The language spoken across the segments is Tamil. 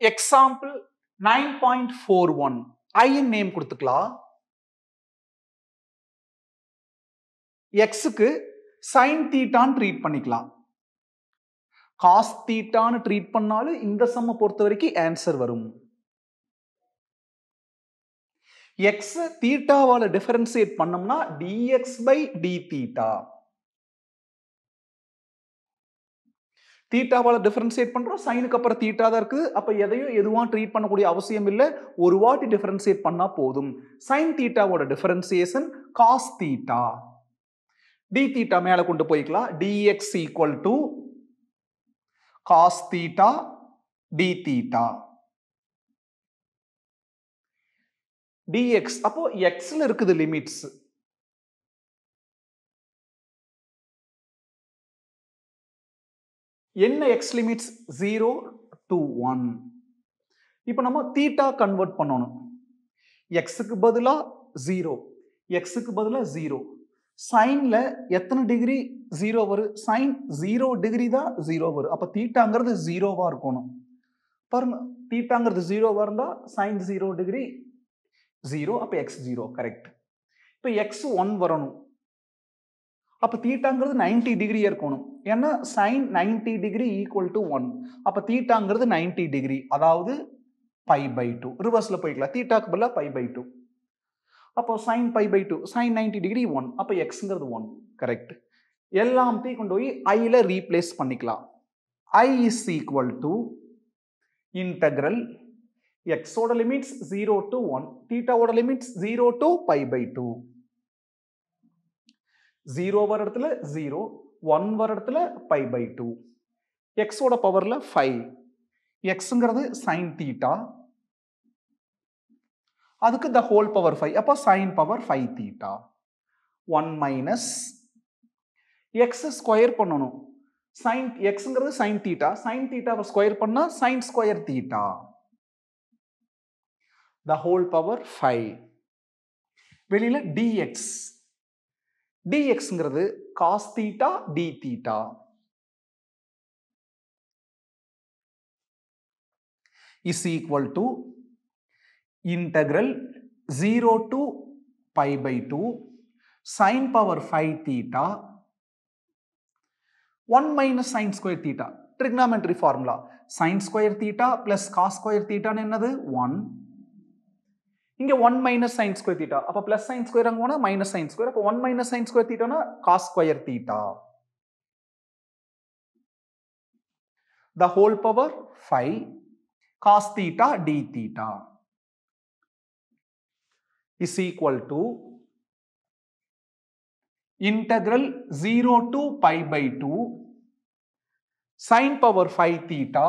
எக்ஸாம்பிள் 9.41 I நேம் கொடுத்துக்கலாம். எக்ஸுக்கு சைன் தீட்டான்னு ட்ரீட் பண்ணிக்கலாம். காஸ் தீட்டான்னு ட்ரீட் பண்ணாலும் இந்த சம்ம பொறுத்த வரைக்கும் ஆன்சர் வரும். எக்ஸ் தீட்டாவால டிஃபரன்சியேட் பண்ணோம்னா dx by d தீட்டா. தீட்டாவால டிஃபரன்சியேட் பண்றோம், சைனுக்கு அப்புறம் தீட்டா தான் இருக்குது. அப்ப எதையும் எதுவும் ட்ரீட் பண்ணக்கூடிய அவசியம் இல்லை, ஒரு வாட்டி டிஃபரன்சியேட் பண்ணா போதும். சைன் தீட்டாவோட differentiation cos theta. d theta மேல கொண்டு போய்க்கலாம். dx equal to cos theta d theta dx. அப்போ x ல இருக்குது லிமிட்ஸ். என்ன x லிமிட்ஸ்? 0 to 1. இப்போ நம்ம தீட்டா கன்வெர்ட் பண்ணணும். x க்கு பதிலா 0, x க்கு பதிலா 0. சைன்ல எத்தனை டிகிரி 0 வரும்? சைன் 0 டிகிரி தான் 0 வரும். அப்ப தீட்டாங்கிறது 0வா இருக்கணும். பாருங்க, தீட்டாங்கிறது 0வா இருந்தா சைன் 0 டிகிரி 0, அப்ப x 0 கரெக்ட். இப்ப x 1 வரணும். அப்ப தீட்டாங்கிறது 90 டிகிரி இருக்கணும். ஏன்னா சைன் 90 டிகிரி ஈக்குவல் டு 1. அப்ப தீட்டாங்கிறது 90 டிகிரி, அதாவது π/2. ரிவர்ஸ்ல போய்க்கலாம். தீட்டாக்கு பதிலா π/2. அப்போ sin π/2, sin 90 டிகிரி 1. அப்போ xங்கிறது 1 கரெக்ட். எல்லாத்தையும் கொண்டு போய் i ல ரீப்ளேஸ் பண்ணிக்கலாம். i is equal to integral x ஓட லிமிட்ஸ் 0 to 1, தீட்டாவோட லிமிட்ஸ் 0 to π/2. 0 வர இடத்துல 0, 1 வர இடத்துல π/2. x ஓட பவர்ல 5. xங்கிறது sin தீட்டா, அதுக்கு the whole power 5. அப்போ sin power 5 theta. 1 minus x square பண்ணணும். sin xங்கிறது sin theta, sin theta square பண்ணா sin square theta. the whole power 5. வெளியில dx. dxங்கிறது cos theta d theta. is equal to integral 0 to π/2 sin power 5 theta 1 minus sin square theta. trigonometry formula sin square theta plus cos square theta என்னது? 1. இங்க 1 minus sin square theta, அப்ப plus sin square அங்க போனா minus sin square. அப்ப 1 minus sin square theta னா cos square theta. the whole power 5 cos theta d theta is equal to integral 0 to π/2 sin power 5 theta.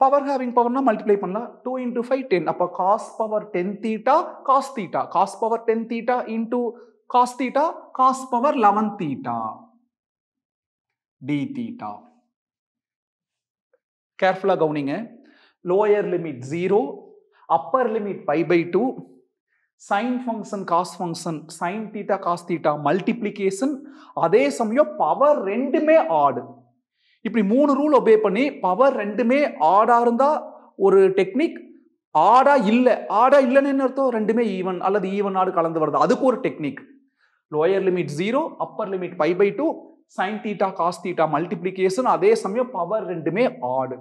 power having power na multiply பண்ணலாம். 2 into 5 10. அப்ப cos power 10 theta cos theta, cos power 10 theta into cos theta, cos power 11 theta d theta. கேர்ஃபுல்லா கவனிங்க. lower limit 0, upper limit π/2, sin function cos function sin theta cos theta multiplication. அதே சமயம் பவர் ரெண்டுமே ஆட். இப்படி 3 ரூல் ஒபே பண்ணி பவர் ரெண்டுமே ஆடா இருந்தா ஒரு டெக்னிக், ஆடா இல்லைன்னு என்ன அர்த்தம்? ரெண்டுமே ஈவன் அல்லது ஈவன் ஆடு கலந்து வருது, அதுக்கு ஒரு technique. Lower limit 0, upper limit π/2, sin theta cos theta multiplication. அதே சமயம் பவர் ரெண்டுமே ஆடு.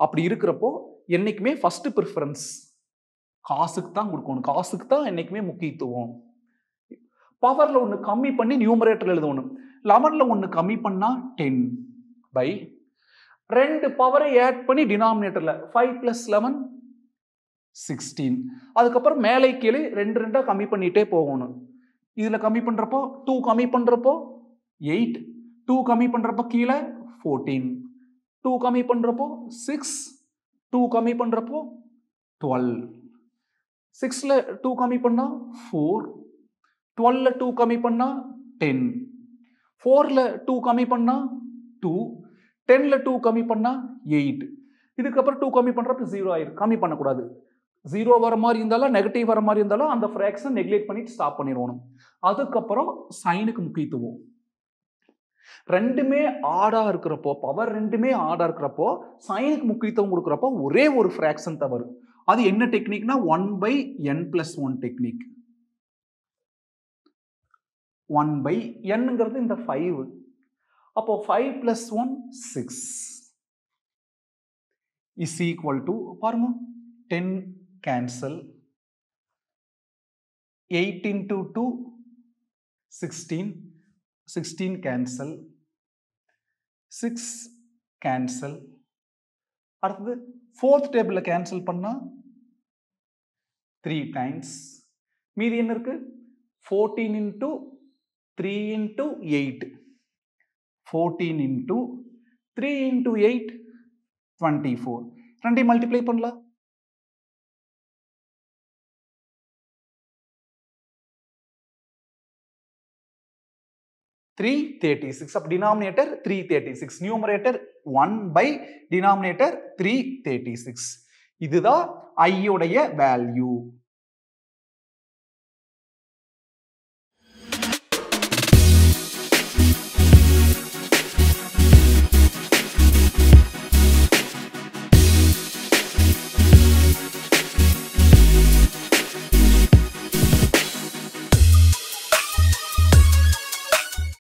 அப்படி இருக்கிறப்போ என்னைக்குமே ஃபர்ஸ்ட் ப்ரிஃபரன்ஸ் காசுக்கு தான் கொடுக்கணும். காசுக்கு தான் என்னைக்குமே முக்கியத்துவம். பவர்ல ஒன்று கம்மி பண்ணி நியூமரேட்டர் எழுதணும். 11ல ஒன்று கம்மி பண்ணா 10 பை 2 பவரை ஆட் பண்ணி டினாமினேட்டர்ல 5 + 11 16. அதுக்கப்புறம் மேலே கீழே 2 2 கம்மி பண்ணிட்டே போகணும். இதுல கம்மி பண்றப்போ 2 கம்மி பண்றப்போ 8, 2 கம்மி பண்றப்போ கீழே 14, 2 கம்மி பண்றப்போ 6, 2 கம்மி பண்றப்போ 12, 6ல 2 கம்மி பண்ணா 4, 12ல 2 கம்மி பண்ணா 10, 4ல 2 கம்மி பண்ணா 2, 10ல 2 கம்மி பண்ணா 8. இதுக்கப்புறம் 2 கம்மி பண்றப்ப 0 ஆயிரும். கம்மி பண்ணக்கூடாது. 0 வர மாதிரி இருந்தாலும் நெகட்டிவ் வர மாதிரி இருந்தாலும் அந்த ஃப்ராக்ஷன் நெக்லெக்ட் பண்ணிட்டு ஸ்டாப் பண்ணிடணும். அதுக்கப்புறம் சைனுக்கு முக்கியத்துவம். ரெண்டுமே ஆடா இருக்கிறப்போ, பவர் ரெண்டுமே ஆடா இருக்கிறப்போ, சைனுக்கு முக்கியத்துவம் கொடுக்குறப்போ ஒரே ஒரு ஃப்ராக்ஷன் தவறு. அது என்ன டெக்னிக்னா 1/n+1 டெக்னிக். 1/nங்கிறது இந்த 5. அப்போ 5 + 1 6 is equal to பாருங்க 10 cancel 8 into 2 16 16 cancel 6 cancel அடுத்தது fourth table cancel பண்ணா 3 times மீதி என்ன இருக்கு 14 into 3 into 8 14 into 3 into 8 24 ரெண்டையும் மல்டிப்ளை பண்ணலாம் 336 அப்ப denominator 336 numerator 1/denominator 336 இதுதான் I உடைய வேல்யூ